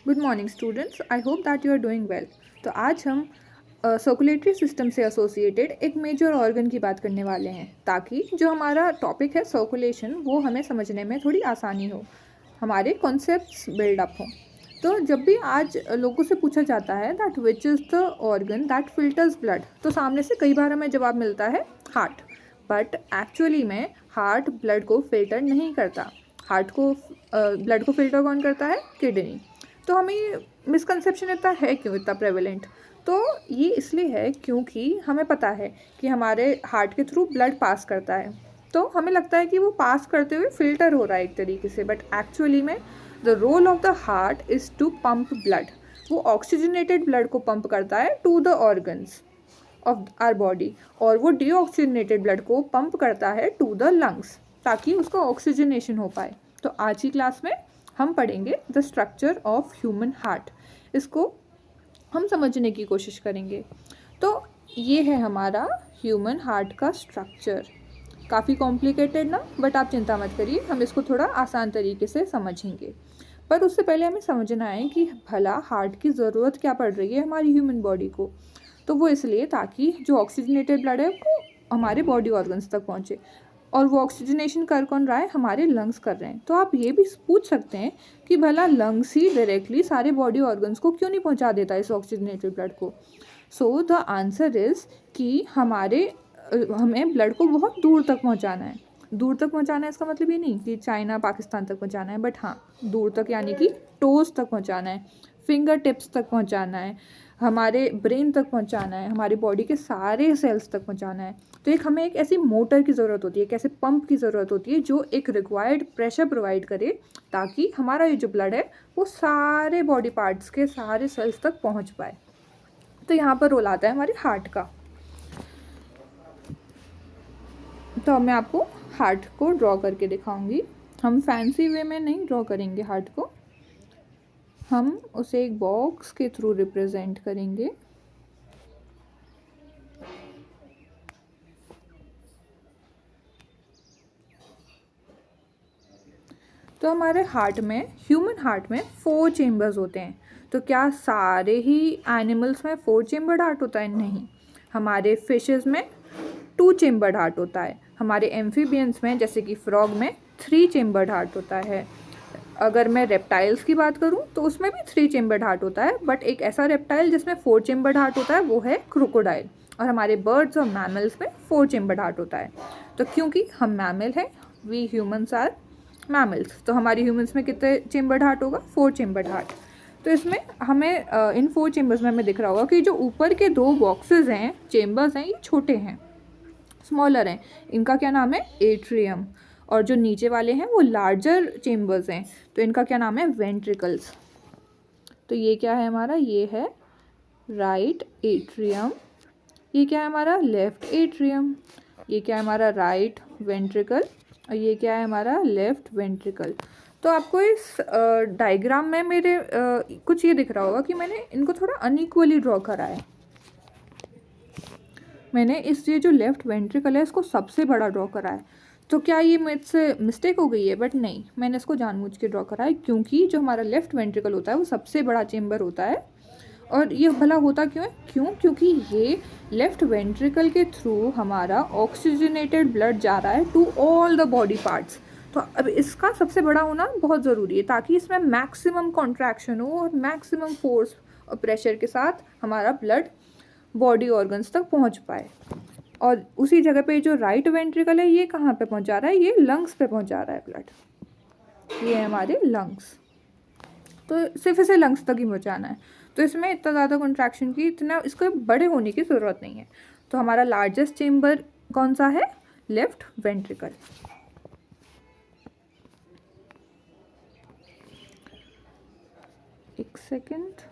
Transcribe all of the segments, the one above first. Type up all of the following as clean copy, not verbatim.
Good morning students, I hope that you are doing well. तो आज हम circulatory system से एसोसिएटेड एक मेजर ऑर्गन की बात करने वाले हैं, ताकि जो हमारा टॉपिक है सर्कुलेशन वो हमें समझने में थोड़ी आसानी हो, हमारे कॉन्सेप्ट्स बिल्डअप हों। तो जब भी आज लोगों से पूछा जाता है that which is the organ that filters blood, तो सामने से कई बार हमें जवाब मिलता है हार्ट। बट एक्चुअली में हार्ट ब्लड को फिल्टर नहीं करता। हार्ट को ब्लड को फिल्टर कौन करता है? किडनी। तो हमें मिसकंसेप्शन इतना है क्यों, इतना प्रेवलेंट? तो ये इसलिए है क्योंकि हमें पता है कि हमारे हार्ट के थ्रू ब्लड पास करता है, तो हमें लगता है कि वो पास करते हुए फिल्टर हो रहा है एक तरीके से। बट एक्चुअली में the role of the heart is to pump blood. वो ऑक्सीजनेटेड ब्लड को पंप करता है to the organs of our body, और वो डीऑक्सीजनेटेड ब्लड को पंप करता है टू द लंग्स, ताकि उसका ऑक्सीजनेशन हो पाए। तो आज की क्लास में हम पढ़ेंगे the structure of human heart. इसको हम समझने की कोशिश करेंगे। तो ये है हमारा ह्यूमन हार्ट का स्ट्रक्चर। काफ़ी कॉम्प्लिकेटेड ना, बट आप चिंता मत करिए, हम इसको थोड़ा आसान तरीके से समझेंगे। पर उससे पहले हमें समझना है कि भला हार्ट की ज़रूरत क्या पड़ रही है हमारी ह्यूमन बॉडी को। तो वो इसलिए ताकि जो ऑक्सीजनेटेड ब्लड है वो हमारे बॉडी ऑर्गन्स तक पहुँचे, और वो ऑक्सीजनेशन कर कौन रहा है? हमारे लंग्स कर रहे हैं। तो आप ये भी पूछ सकते हैं कि भला लंग्स ही डायरेक्टली सारे बॉडी ऑर्गन्स को क्यों नहीं पहुंचा देता इस ऑक्सीजनेटेड ब्लड को? सो द आंसर इज़ कि हमें ब्लड को बहुत दूर तक पहुंचाना है। दूर तक पहुंचाना है इसका मतलब ये नहीं कि चाइना पाकिस्तान तक पहुंचाना है, बट हाँ, दूर तक यानी कि टोज तक पहुंचाना है, फिंगर टिप्स तक पहुंचाना है, हमारे ब्रेन तक पहुंचाना है, हमारी बॉडी के सारे सेल्स तक पहुंचाना है। तो हमें एक ऐसी मोटर की ज़रूरत होती है, एक ऐसे पंप की ज़रूरत होती है जो एक रिक्वायर्ड प्रेशर प्रोवाइड करे, ताकि हमारा ये जो ब्लड है वो सारे बॉडी पार्ट्स के सारे सेल्स तक पहुंच पाए। तो यहाँ पर रोल आता है हमारे हार्ट का। तो अब मैं आपको हार्ट को ड्रॉ करके दिखाऊंगी। हम फैंसी वे में नहीं ड्रॉ करेंगे हार्ट को, हम उसे एक बॉक्स के थ्रू रिप्रेजेंट करेंगे। तो हमारे हार्ट में, ह्यूमन हार्ट में 4 चेम्बर्स होते हैं। तो क्या सारे ही एनिमल्स में 4 चेम्बर्ड हार्ट होता है? नहीं। हमारे फिशेस में 2 चेम्बर्ड हार्ट होता है। हमारे एम्फीबियंस में, जैसे कि फ्रॉग में, 3 चेम्बर्ड हार्ट होता है। अगर मैं रेप्टाइल्स की बात करूं तो उसमें भी 3 चेम्बर्ड हार्ट होता है, बट एक ऐसा रेप्टाइल जिसमें 4 चेम्बर्ड हार्ट होता है वो है क्रोकोडाइल। और हमारे बर्ड्स और मैमल्स में 4 चेम्बर्ड हार्ट होता है। तो क्योंकि हम मैमल हैं, वी ह्यूमन्स आर मैमल्स, तो हमारी ह्यूमन्स में कितने चेम्बर्ड हार्ट होगा? 4 चेम्बर्ड हार्ट। तो इसमें हमें इन 4 चेम्बर्स में हमें दिख रहा होगा कि जो ऊपर के 2 बॉक्सेस हैं, चेम्बर्स हैं, ये छोटे हैं, स्मॉलर हैं। इनका क्या नाम है? एट्रियम। और जो नीचे वाले हैं वो लार्जर चेम्बर्स हैं, तो इनका क्या नाम है? वेंट्रिकल्स। तो ये क्या है हमारा? ये है राइट एट्रियम। ये क्या है हमारा? Left atrium. ये क्या है हमारा? Right ventricle. और ये क्या है हमारा? Left ventricle. तो आपको इस डायग्राम में मेरे कुछ ये दिख रहा होगा कि मैंने इनको थोड़ा अनइक्वली ड्रॉ करा है। मैंने ये जो लेफ्ट वेंट्रिकल है इसको सबसे बड़ा ड्रॉ करा है। तो क्या ये मुझसे मिस्टेक हो गई है? बट नहीं, मैंने इसको जानबूझ के ड्रॉ करा है, क्योंकि जो हमारा लेफ्ट वेंट्रिकल होता है वो सबसे बड़ा चेम्बर होता है। और ये भला होता क्यों है? क्योंकि ये लेफ्ट वेंट्रिकल के थ्रू हमारा ऑक्सीजनेटेड ब्लड जा रहा है to all the body parts. तो अब इसका सबसे बड़ा होना बहुत ज़रूरी है, ताकि इसमें मैक्सिमम कॉन्ट्रैक्शन हो और मैक्सिमम फोर्स और प्रेशर के साथ हमारा ब्लड बॉडी ऑर्गन्स तक पहुंच पाए। और उसी जगह पे जो राइट वेंट्रिकल है ये कहाँ पे पहुंचा रहा है? ये लंग्स पे पहुंचा रहा है ब्लड। ये है हमारे लंग्स। तो सिर्फ इसे लंग्स तक ही पहुंचाना है, तो इसमें इतना ज़्यादा कॉन्ट्रैक्शन की, इतना इसको बड़े होने की ज़रूरत नहीं है। तो हमारा लार्जेस्ट चेम्बर कौन सा है? Left ventricle. एक सेकेंड।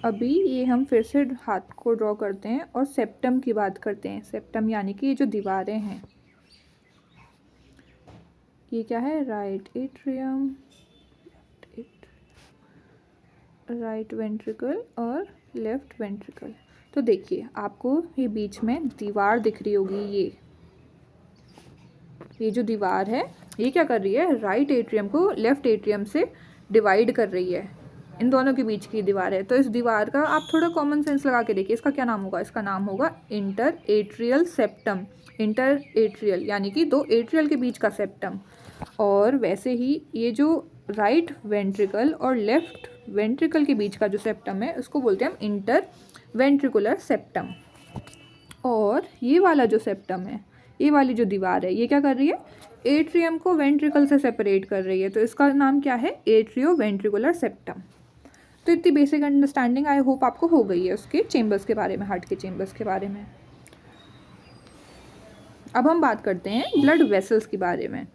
अभी ये हम फिर से हाथ को ड्रॉ करते हैं और सेप्टम की बात करते हैं। सेप्टम यानी कि ये जो दीवारें हैं, ये क्या है? राइट एट्रियम, राइट वेंट्रिकल और लेफ्ट वेंट्रिकल। तो देखिए, आपको ये बीच में दीवार दिख रही होगी, ये जो दीवार है ये क्या कर रही है, राइट एट्रियम को लेफ्ट एट्रियम से डिवाइड कर रही है, इन दोनों के बीच की दीवार है। तो इस दीवार का आप थोड़ा कॉमन सेंस लगा के देखिए, इसका क्या नाम होगा, इसका नाम होगा inter atrial septum. Inter atrial यानी कि दो एट्रियल के बीच का सेप्टम। और वैसे ही ये जो राइट वेंट्रिकल और लेफ्ट वेंट्रिकल के बीच का जो सेप्टम है उसको बोलते हैं हम इंटर वेंट्रिकुलर सेप्टम। और ये वाला जो सेप्टम है, ये वाली जो दीवार है, ये क्या कर रही है, एट्रियम को वेंट्रिकल से सेपरेट कर रही है। तो इसका नाम क्या है, एट्रियो वेंट्रिकुलर सेप्टम। तो इतनी बेसिक अंडरस्टैंडिंग आई होप आपको हो गई है उसके चेम्बर्स के बारे में, हार्ट के चेम्बर्स के बारे में। अब हम बात करते हैं ब्लड वेसल्स के बारे में,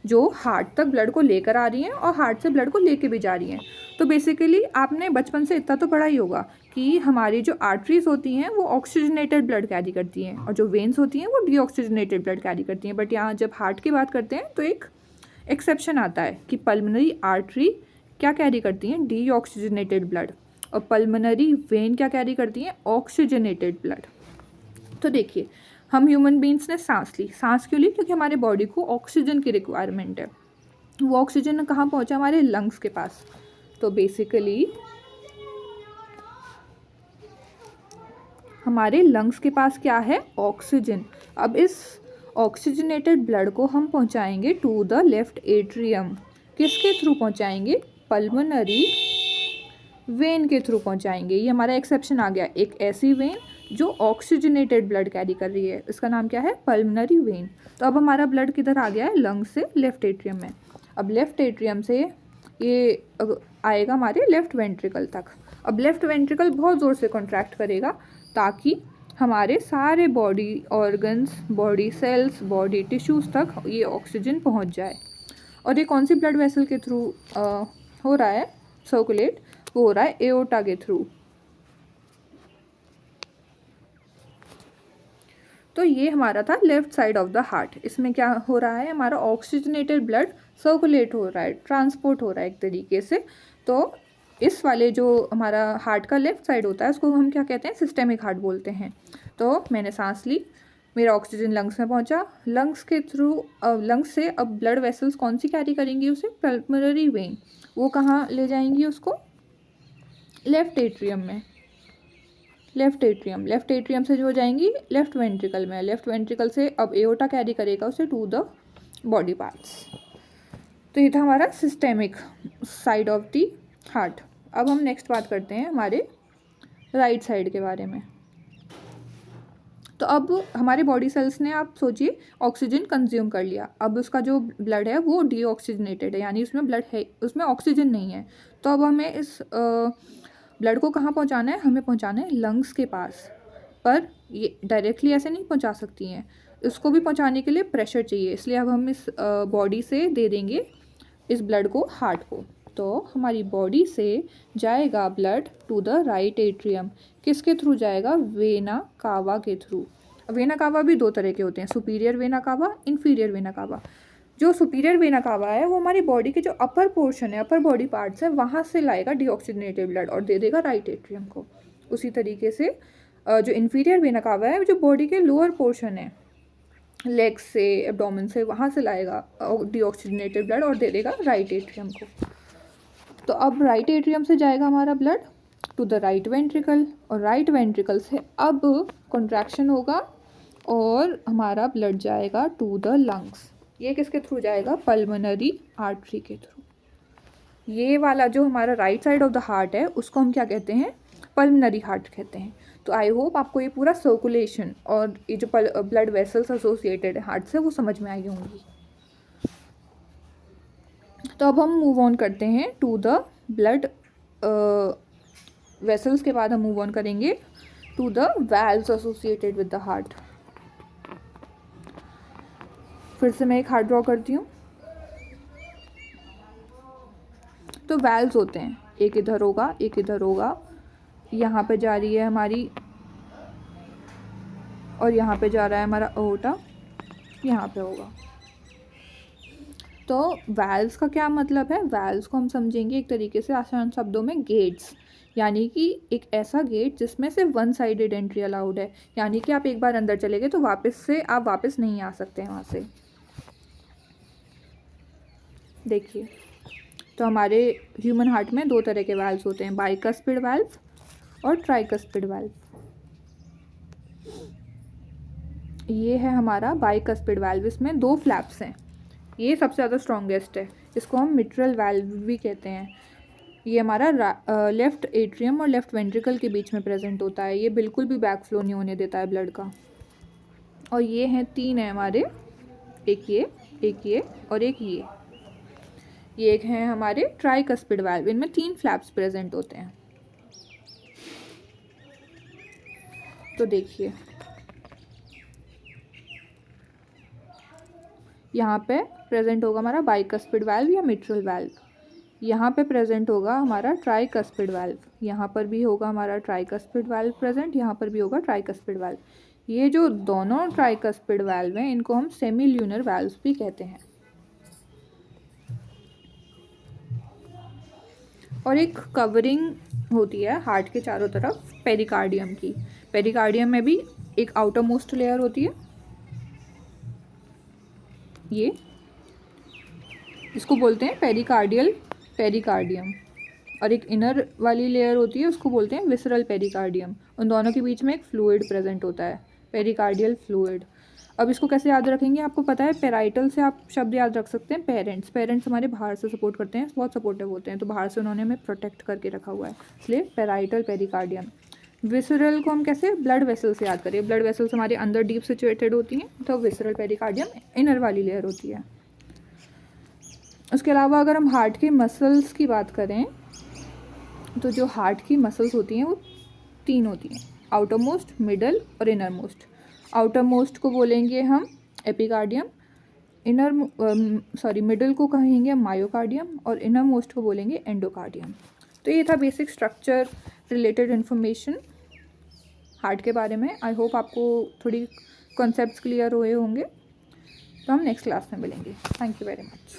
जो हार्ट तक ब्लड को लेकर आ रही हैं और हार्ट से ब्लड को लेके भी जा रही हैं। तो बेसिकली आपने बचपन से इतना तो पढ़ा ही होगा कि हमारी जो आर्टरीज होती हैं वो ऑक्सीजनेटेड ब्लड कैरी करती हैं और जो वेन्स होती हैं वो डीऑक्सीजनेटेड ब्लड कैरी करती हैं। बट यहाँ जब हार्ट की बात करते हैं तो एक एक्सेप्शन आता है कि पल्मोनरी आर्टरी क्या कैरी करती हैं, डीऑक्सीजनेटेड ब्लड, और पल्मोनरी वेन क्या कैरी करती हैं, ऑक्सीजनेटेड ब्लड। तो देखिए, हम ह्यूमन बींग्स ने सांस ली, सांस क्यों ली, क्योंकि हमारे बॉडी को ऑक्सीजन की रिक्वायरमेंट है। वो ऑक्सीजन कहाँ पहुँचा, हमारे लंग्स के पास। तो बेसिकली हमारे लंग्स के पास क्या है, ऑक्सीजन। अब इस ऑक्सीजनेटेड ब्लड को हम पहुँचाएंगे टू द लेफ्ट एट्रियम। किसके थ्रू पहुँचाएंगे, पल्मोनरी वेन के थ्रू पहुँचाएंगे। ये हमारा एक्सेप्शन आ गया, एक ऐसी वेन जो ऑक्सीजनेटेड ब्लड कैरी कर रही है, इसका नाम क्या है, पल्मोनरी वेन। तो अब हमारा ब्लड किधर आ गया है, लंग्स से लेफ्ट एट्रियम में। अब लेफ्ट एट्रियम से ये आएगा हमारे लेफ्ट वेंट्रिकल तक। अब लेफ्ट वेंट्रिकल बहुत ज़ोर से कॉन्ट्रैक्ट करेगा ताकि हमारे सारे body organs, body cells, body tissues तक ये ऑक्सीजन पहुंच जाए। और ये कौन सी ब्लड वेसल के थ्रू हो रहा है सर्कुलेट, वो हो रहा है एओर्टा के थ्रू। तो ये हमारा था left side of the heart. इसमें क्या हो रहा है, हमारा ऑक्सीजनेटेड ब्लड सर्कुलेट हो रहा है, ट्रांसपोर्ट हो रहा है एक तरीके से। तो इस वाले जो हमारा हार्ट का लेफ्ट साइड होता है उसको हम क्या कहते हैं, सिस्टेमिक हार्ट बोलते हैं। तो मैंने सांस ली, मेरा ऑक्सीजन लंग्स में पहुंचा, लंग्स के थ्रू लंग्स से अब ब्लड वेसल्स कौन सी कैरी करेंगी उसे, पल्मोनरी वेन। वो कहाँ ले जाएंगी उसको, लेफ्ट एट्रियम में। लेफ्ट एट्रियम से जो हो जाएंगी लेफ्ट वेंट्रिकल में, लेफ्ट वेंट्रिकल से अब एओर्टा कैरी करेगा उसे टू द बॉडी पार्ट्स। तो ये था हमारा systemic side of the heart. अब हम नेक्स्ट बात करते हैं हमारे राइट साइड के बारे में। तो अब हमारे बॉडी सेल्स ने, आप सोचिए, ऑक्सीजन कंज्यूम कर लिया। अब उसका जो ब्लड है वो डीऑक्सीजनेटेड है, यानी उसमें ब्लड है, उसमें ऑक्सीजन नहीं है। तो अब हमें इस ब्लड को कहाँ पहुँचाना है, हमें पहुँचाना है लंग्स के पास। पर ये डायरेक्टली ऐसे नहीं पहुँचा सकती हैं, इसको भी पहुँचाने के लिए प्रेशर चाहिए। इसलिए अब हम इस बॉडी से दे देंगे इस ब्लड को हार्ट को। तो हमारी बॉडी से जाएगा blood to the right atrium. किसके थ्रू जाएगा, वेना कावा के थ्रू। वेना कावा भी दो तरह के होते हैं, superior vena cava, inferior vena cava. जो सुपीरियर वेना कावा है वो हमारी बॉडी के जो अपर पोर्शन है, अपर बॉडी पार्ट्स है, वहाँ से लाएगा डीऑक्सीजनेटेड ब्लड और दे देगा राइट एट्रियम को। उसी तरीके से जो इन्फीरियर वेना कावा है, जो बॉडी के लोअर पोर्शन है, लेग्स से, एब्डोमेन से, वहाँ से लाएगा डीऑक्सीजनेटेड ब्लड और दे देगा राइट एट्रियम को। तो अब राइट एट्रियम से जाएगा हमारा blood to the right ventricle, और राइट वेंट्रिकल से अब कॉन्ट्रैक्शन होगा और हमारा ब्लड जाएगा टू द लंग्स। ये किसके थ्रू जाएगा, पल्मोनरी आर्टरी के थ्रू। ये वाला जो हमारा right side of the heart है उसको हम क्या कहते हैं, पल्मोनरी हार्ट कहते हैं। तो आई होप आपको ये पूरा सर्कुलेशन और ये जो ब्लड वेसल्स एसोसिएटेड है हार्ट से वो समझ में आई होंगी। तो अब हम मूव ऑन करते हैं टू द ब्लड वेसल्स के बाद हम मूव ऑन करेंगे to the valves associated with the heart. फिर से मैं एक हार्ट ड्रॉ करती हूँ। तो वाल्व्स होते हैं, एक इधर होगा, एक इधर होगा, यहाँ पे जा रही है हमारी, और यहाँ पे जा रहा है हमारा एओर्टा, यहाँ पे होगा। तो वाल्व्स का क्या मतलब है, वाल्व्स को हम समझेंगे एक तरीके से आसान शब्दों में गेट्स, यानी कि एक ऐसा गेट जिसमें से वन साइडेड एंट्री अलाउड है, यानी कि आप एक बार अंदर चले गए तो आप वापस नहीं आ सकते हैं वहाँ से। देखिए, तो हमारे ह्यूमन हार्ट में दो तरह के वाल्व्स होते हैं, बाइकस्पिड वाल्व और ट्राइकस्पिड वाल्व। ये है हमारा बाइकस्पिड वाल्व, इसमें दो फ्लैप्स हैं। ये सबसे ज़्यादा स्ट्रॉन्गेस्ट है, इसको हम मिट्रल वाल्व भी कहते हैं। ये हमारा लेफ़्ट एट्रियम और लेफ़्ट वेंट्रिकल के बीच में प्रेजेंट होता है। ये बिल्कुल भी बैक फ्लो नहीं होने देता है ब्लड का। और ये हैं तीन है हमारे, एक ये और एक ये। ये एक हैं हमारे ट्राइकस्पिड वाल्व, इनमें तीन फ्लैप्स प्रेजेंट होते हैं। तो देखिए, यहाँ पे प्रेजेंट होगा हमारा बाइकस्पिड वाल्व या मिट्रल वाल्व, यहाँ पे प्रेजेंट होगा हमारा ट्राइकस्पिड वाल्व, यहाँ पर भी होगा हमारा ट्राइकस्पिड वाल्व प्रेजेंट, यहाँ पर भी होगा ट्राइकस्पिड वाल्व। ये जो दोनों ट्राइकस्पिड वाल्व हैं इनको हम सेमी ल्यूनर वाल्व्स भी कहते हैं। और एक कवरिंग होती है हार्ट के चारों तरफ पेरिकार्डियम की। पेरिकार्डियम में भी एक आउटर मोस्ट लेयर होती है, ये इसको बोलते हैं पेरिकार्डियम, और एक इनर वाली लेयर होती है उसको बोलते हैं विसरल पेरिकार्डियम। उन दोनों के बीच में एक फ्लूइड प्रेजेंट होता है, पेरिकार्डियल फ्लूइड। अब इसको कैसे याद रखेंगे, आपको पता है पेराइटल से आप शब्द याद रख सकते हैं पेरेंट्स हमारे बाहर से सपोर्ट करते हैं, बहुत सपोर्टिव होते हैं, तो बाहर से उन्होंने हमें प्रोटेक्ट करके रखा हुआ है, इसलिए पेराइटल पेरिकार्डियम। विसरल को हम कैसे ब्लड वेसल से याद करें, ब्लड वेसल्स हमारे अंदर डीप सिचुएटेड होती हैं, तो विसरल पेरिकार्डियम इनर वाली लेयर होती है। उसके अलावा अगर हम हार्ट के मसल्स की बात करें तो जो हार्ट की मसल्स होती हैं वो तीन होती हैं, आउटर मोस्ट, मिडल और इनर मोस्ट। आउटर मोस्ट को बोलेंगे हम एपिकार्डियम, मिडल को कहेंगे मायोकार्डियम और इनर मोस्ट को बोलेंगे एंडोकार्डियम। तो ये था basic structure related information heart के बारे में। आई होप आपको थोड़ी कॉन्सेप्ट्स क्लियर हुए होंगे। तो हम नेक्स्ट क्लास में मिलेंगे। Thank you very much.